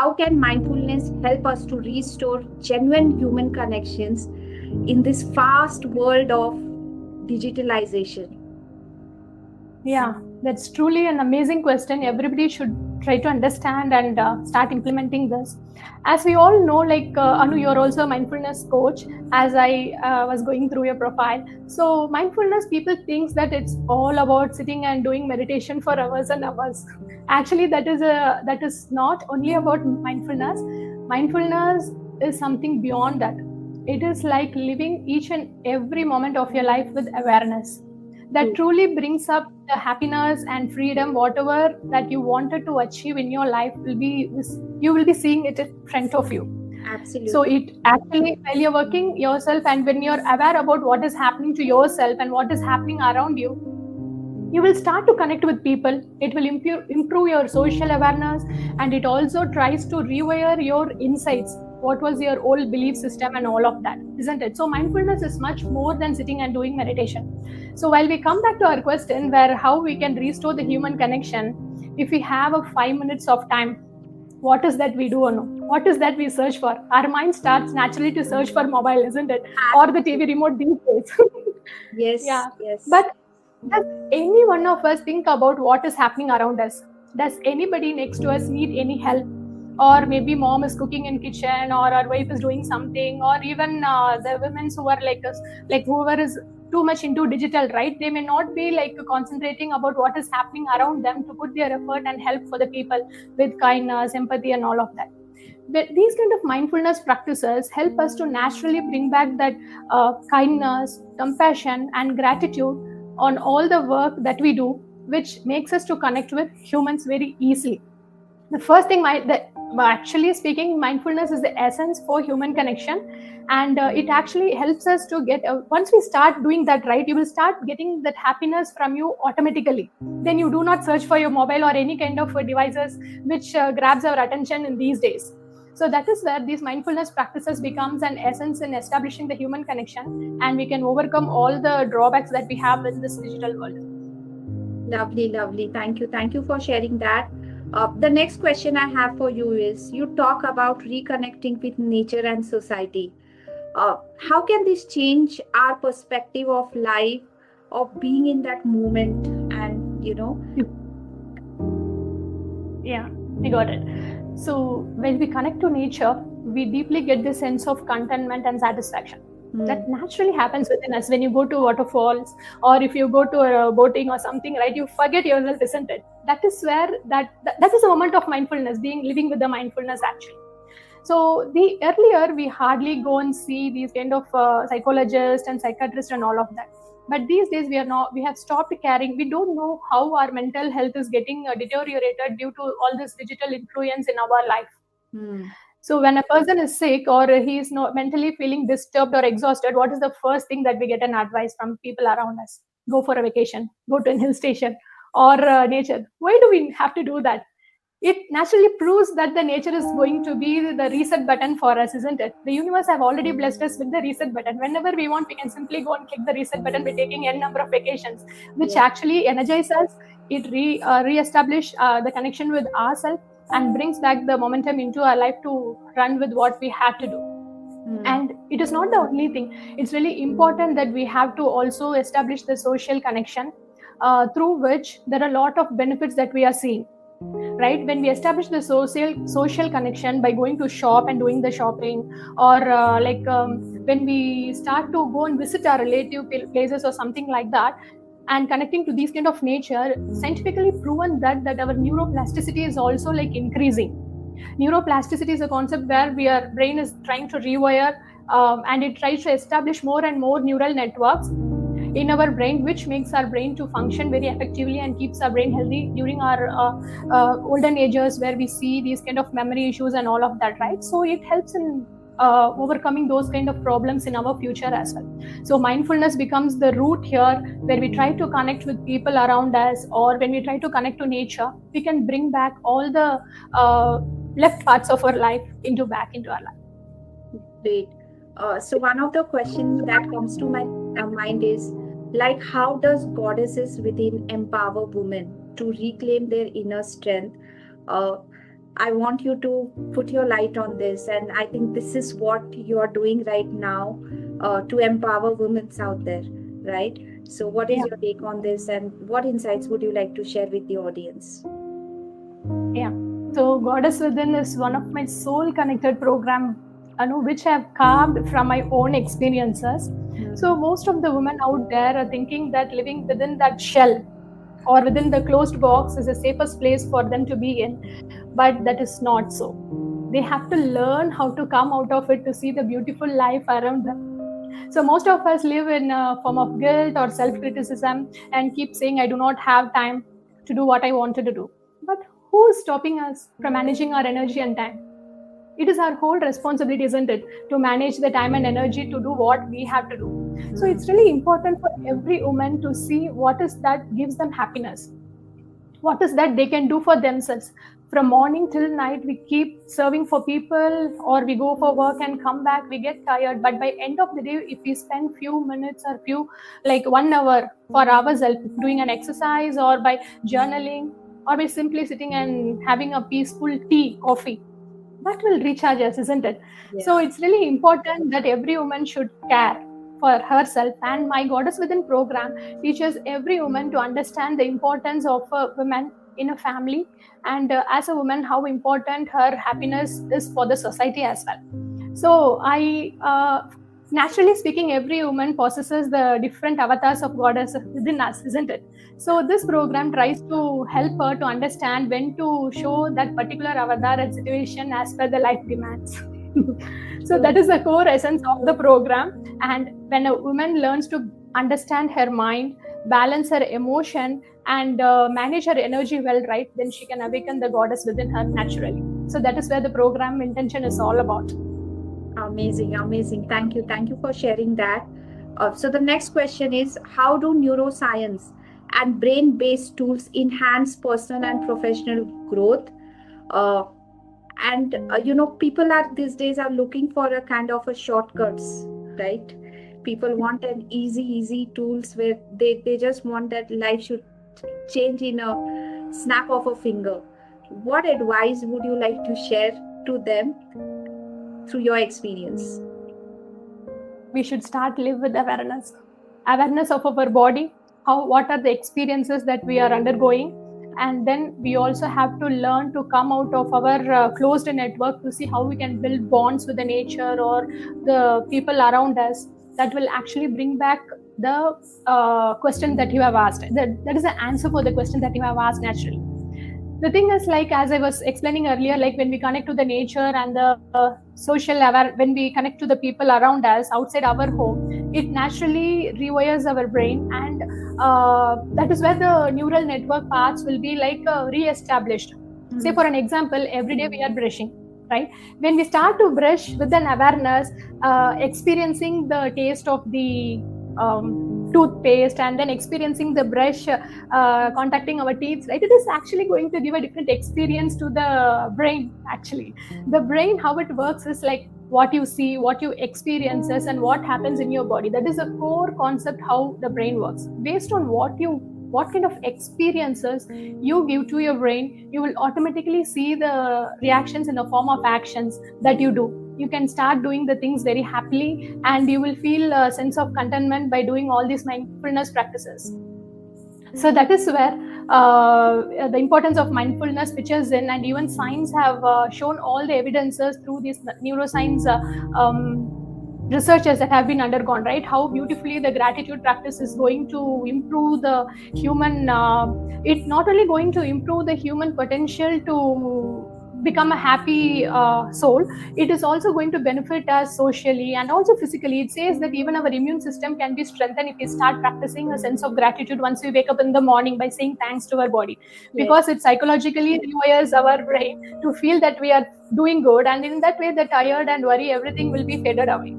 how can mindfulness help us to restore genuine human connections in this fast world of digitalization? Yeah, that's truly an amazing question. Everybody should try to understand and start implementing this. As we all know, Anu, you're also a mindfulness coach. As I was going through your profile, so mindfulness, people thinks that it's all about sitting and doing meditation for hours and hours. Actually, that is not only about mindfulness. Mindfulness is something beyond that. It is like living each and every moment of your life with awareness that truly brings up the happiness and freedom. Whatever that you wanted to achieve in your life you will be seeing it in front of you. Absolutely. So it actually, while you're working yourself and when you're aware about what is happening to yourself and what is happening around you, you will start to connect with people. It will improve your social awareness, and it also tries to rewire your insights. What was your old belief system and all of that, isn't it? So mindfulness is much more than sitting and doing meditation. So while we come back to our question, where how we can restore the human connection, if we have a 5 minutes of time, what is that we do or no? What is that we search for? Our mind starts naturally to search for mobile, isn't it? Or the TV remote these days. Yes. Yeah. Yes. But does any one of us think about what is happening around us? Does anybody next to us need any help? Or maybe mom is cooking in kitchen, or our wife is doing something, or even the women who are like us, like whoever is too much into digital, right? They may not be like concentrating about what is happening around them to put their effort and help for the people with kindness, empathy, and all of that. But these kind of mindfulness practices help us to naturally bring back that kindness, compassion, and gratitude on all the work that we do, which makes us to connect with humans very easily. The first thing, actually speaking, mindfulness is the essence for human connection, and it actually helps us to get. Once we start doing that, right, you will start getting that happiness from you automatically. Then you do not search for your mobile or any kind of devices which grabs our attention in these days. So that is where these mindfulness practices becomes an essence in establishing the human connection, and we can overcome all the drawbacks that we have in this digital world. Lovely, lovely. Thank you. Thank you for sharing that. The next question I have for you is, you talk about reconnecting with nature and society. How can this change our perspective of life, of being in that moment, and. Yeah, I got it. So when we connect to nature, we deeply get this sense of contentment and satisfaction. That naturally happens within us when you go to waterfalls, or if you go to a boating or something, right? You forget yourself, isn't it? That is where that is a moment of mindfulness, living with the mindfulness actually. So the earlier we hardly go and see these kind of psychologists and psychiatrists and all of that. But these days we have stopped caring. We don't know how our mental health is getting deteriorated due to all this digital influence in our life. So when a person is sick or he is not mentally feeling disturbed or exhausted, what is the first thing that we get an advice from people around us? Go for a vacation, go to a hill station or nature. Why do we have to do that? It naturally proves that the nature is going to be the reset button for us, isn't it? The universe have already blessed us with the reset button. Whenever we want, we can simply go and click the reset button by taking n number of vacations, which actually energize us. It re-establish the connection with ourselves and brings back the momentum into our life to run with what we have to do. And it is not the only thing. It's really important that we have to also establish the social connection through which there are a lot of benefits that we are seeing, right? When we establish the social connection by going to shop and doing the shopping, or when we start to go and visit our relative places or something like that, and connecting to these kind of nature, scientifically proven that our neuroplasticity is also like increasing. Neuroplasticity is a concept where our brain is trying to rewire, and it tries to establish more and more neural networks in our brain, which makes our brain to function very effectively and keeps our brain healthy during our olden ages, where we see these kind of memory issues and all of that, right? So it helps in overcoming those kind of problems in our future as well. So mindfulness becomes the root here, where we try to connect with people around us, or when we try to connect to nature, we can bring back all the left parts of our life back into our life. Great. So one of the questions that comes to my mind is, like, how does goddesses within empower women to reclaim their inner strength? Uh, I want you to put your light on this, and I think this is what you are doing right now to empower women out there, right? So, what is Yeah. your take on this, and what insights would you like to share with the audience? Yeah. So Goddess Within is one of my soul connected program, which I have carved from my own experiences. So most of the women out there are thinking that living within that shell or within the closed box is the safest place for them to be in, but that is not so. They have to learn how to come out of it to see the beautiful life around them. So most of us live in a form of guilt or self-criticism and keep saying, I do not have time to do what I wanted to do. But who is stopping us from managing our energy and time? It is our whole responsibility, isn't it, to manage the time and energy to do what we have to do. So it's really important for every woman to see what is that gives them happiness, what is that they can do for themselves. From morning till night we keep serving for people, or we go for work and come back, we get tired, but by end of the day, if we spend few minutes or few, like 1 hour for ourselves, doing an exercise or by journaling or by simply sitting and having a peaceful tea, coffee, that will recharge us, isn't it? So Yeah. it's really important that every woman should care for herself. And my Goddess Within program teaches every woman to understand the importance of a woman in a family, and as a woman, how important her happiness is for the society as well. So naturally speaking, every woman possesses the different avatars of goddess within us, isn't it? So this program tries to help her to understand when to show that particular avatar and situation as per the life demands. So that is the core essence of the program. And when a woman learns to understand her mind, balance her emotion, and manage her energy well, right, then she can awaken the goddess within her naturally. So that is where the program intention is all about. Amazing, amazing. Thank you for sharing that. So the next question is, how do neuroscience and brain-based tools enhance personal and professional growth? Uh, and people are these days are looking for a kind of a shortcuts, right? People want an easy tools where they just want that life should change in a snap of a finger. What advice would you like to share to them through your experience? We should start live with awareness of our body, how what are the experiences that we are undergoing, and then we also have to learn to come out of our closed network to see how we can build bonds with the nature or the people around us, that will actually bring back the question that you have asked, that is the answer for the question that you have asked naturally. The thing is, like as I was explaining earlier, like when we connect to the nature and the social aware, when we connect to the people around us outside our home, it naturally rewires our brain, and that is where the neural network paths will be like re-established. Say for an example, every day we are brushing, right? When we start to brush with an awareness, experiencing the taste of the toothpaste, and then experiencing the brush contacting our teeth, right, it is actually going to give a different experience to the brain. Actually, the brain, how it works is like what you see, what you experiences, and what happens in your body. That is a core concept how the brain works. Based on what kind of experiences you give to your brain, you will automatically see the reactions in the form of actions that you do. You can start doing the things very happily, and you will feel a sense of contentment by doing all these mindfulness practices. So that is where the importance of mindfulness pitches in, and even science have shown all the evidences through these neuroscience researchers that have been undergone, right, how beautifully the gratitude practice is going to improve the human it not only going to improve the human potential to become a happy soul, it is also going to benefit us socially and also physically. It says that even our immune system can be strengthened if we start practicing a sense of gratitude once we wake up in the morning by saying thanks to our body, because it psychologically rewires our brain to feel that we are doing good, and in that way the tired and worry, everything will be faded away.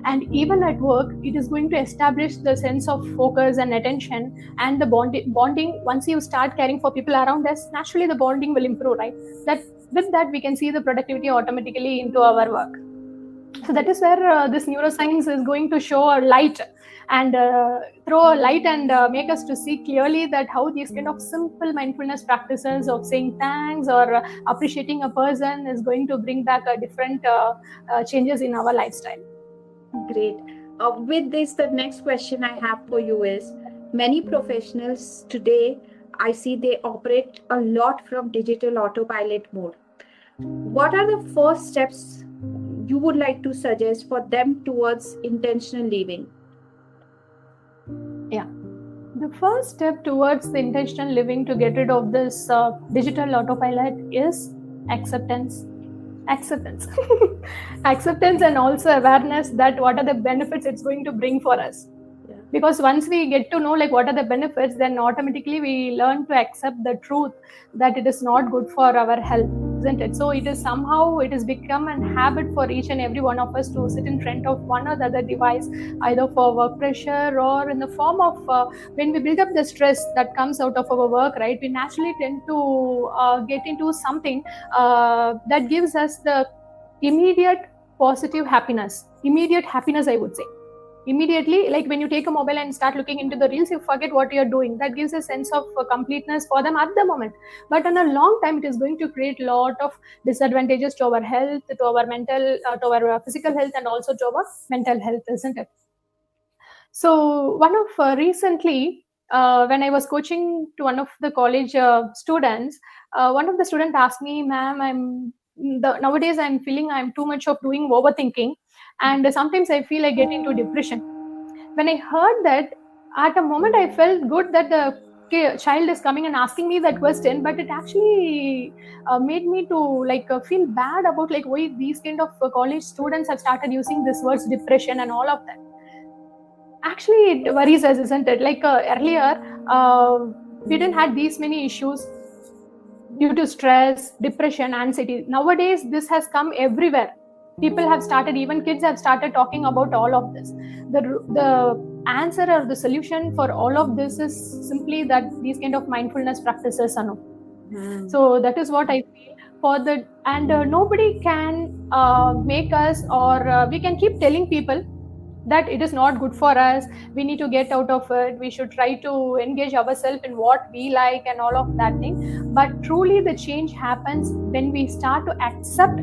And even at work, it is going to establish the sense of focus and attention, and the bonding. Once you start caring for people around us, naturally the bonding will improve, right? That with that we can see the productivity automatically into our work. So that is where this neuroscience is going to show a light and throw a light and make us to see clearly that how these kind of simple mindfulness practices of saying thanks or appreciating a person is going to bring back a different changes in our lifestyle. Great. With this, the next question I have for you is, many professionals today, I see they operate a lot from digital autopilot mode. What are the first steps you would like to suggest for them towards intentional living? Yeah. The first step towards the intentional living to get rid of this digital autopilot is acceptance. Acceptance. Acceptance and also awareness that what are the benefits it's going to bring for us. Yeah. Because once we get to know like what are the benefits, then automatically we learn to accept the truth that it is not good for our health, isn't it? So it is somehow, it has become a habit for each and every one of us to sit in front of one or the other device, either for work pressure or in the form of when we build up the stress that comes out of our work, right? We naturally tend to get into something that gives us the immediate positive happiness, I would say. Immediately, like when you take a mobile and start looking into the reels, you forget what you're doing. That gives a sense of completeness for them at the moment, but in a long time it is going to create a lot of disadvantages to our health, to our mental, to our physical health, and also to our mental health, isn't it? So one of recently when I was coaching to one of the college students, one of the students asked me, ma'am, nowadays I'm feeling I'm too much of doing overthinking, and sometimes I feel I get into depression. When I heard that, at a moment I felt good that the child is coming and asking me that question, but it actually made me to like feel bad about like why these kind of college students have started using this words depression and all of that. Actually it worries us, isn't it? Like earlier we didn't had these many issues due to stress, depression, anxiety. Nowadays this has come everywhere. People have started, even kids have started talking about all of this. The answer or the solution for all of this is simply that these kind of mindfulness practices are no. So that is what I feel for the, and nobody can make us, or we can keep telling people that it is not good for us, we need to get out of it, we should try to engage ourselves in what we like and all of that thing. But truly the change happens when we start to accept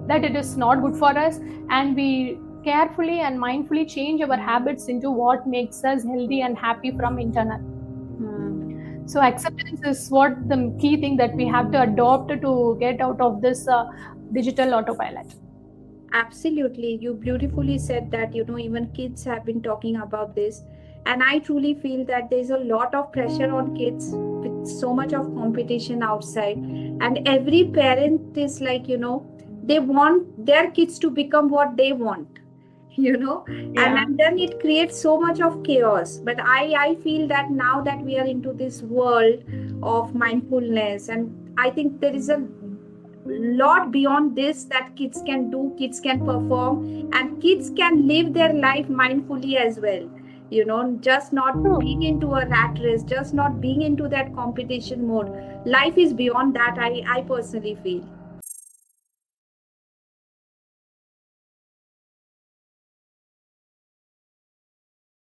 that it is not good for us, and we carefully and mindfully change our habits into what makes us healthy and happy from internal. So acceptance is what the key thing that we have to adopt to get out of this digital autopilot. Absolutely. You beautifully said that, even kids have been talking about this. And I truly feel that there's a lot of pressure on kids with so much of competition outside. And every parent is like, they want their kids to become what they want. And then it creates so much of chaos. But I feel that now that we are into this world of mindfulness, and I think there is a lot beyond this that kids can do, kids can perform, and kids can live their life mindfully as well. Just not being into a rat race, just not being into that competition mode. Life is beyond that, I personally feel.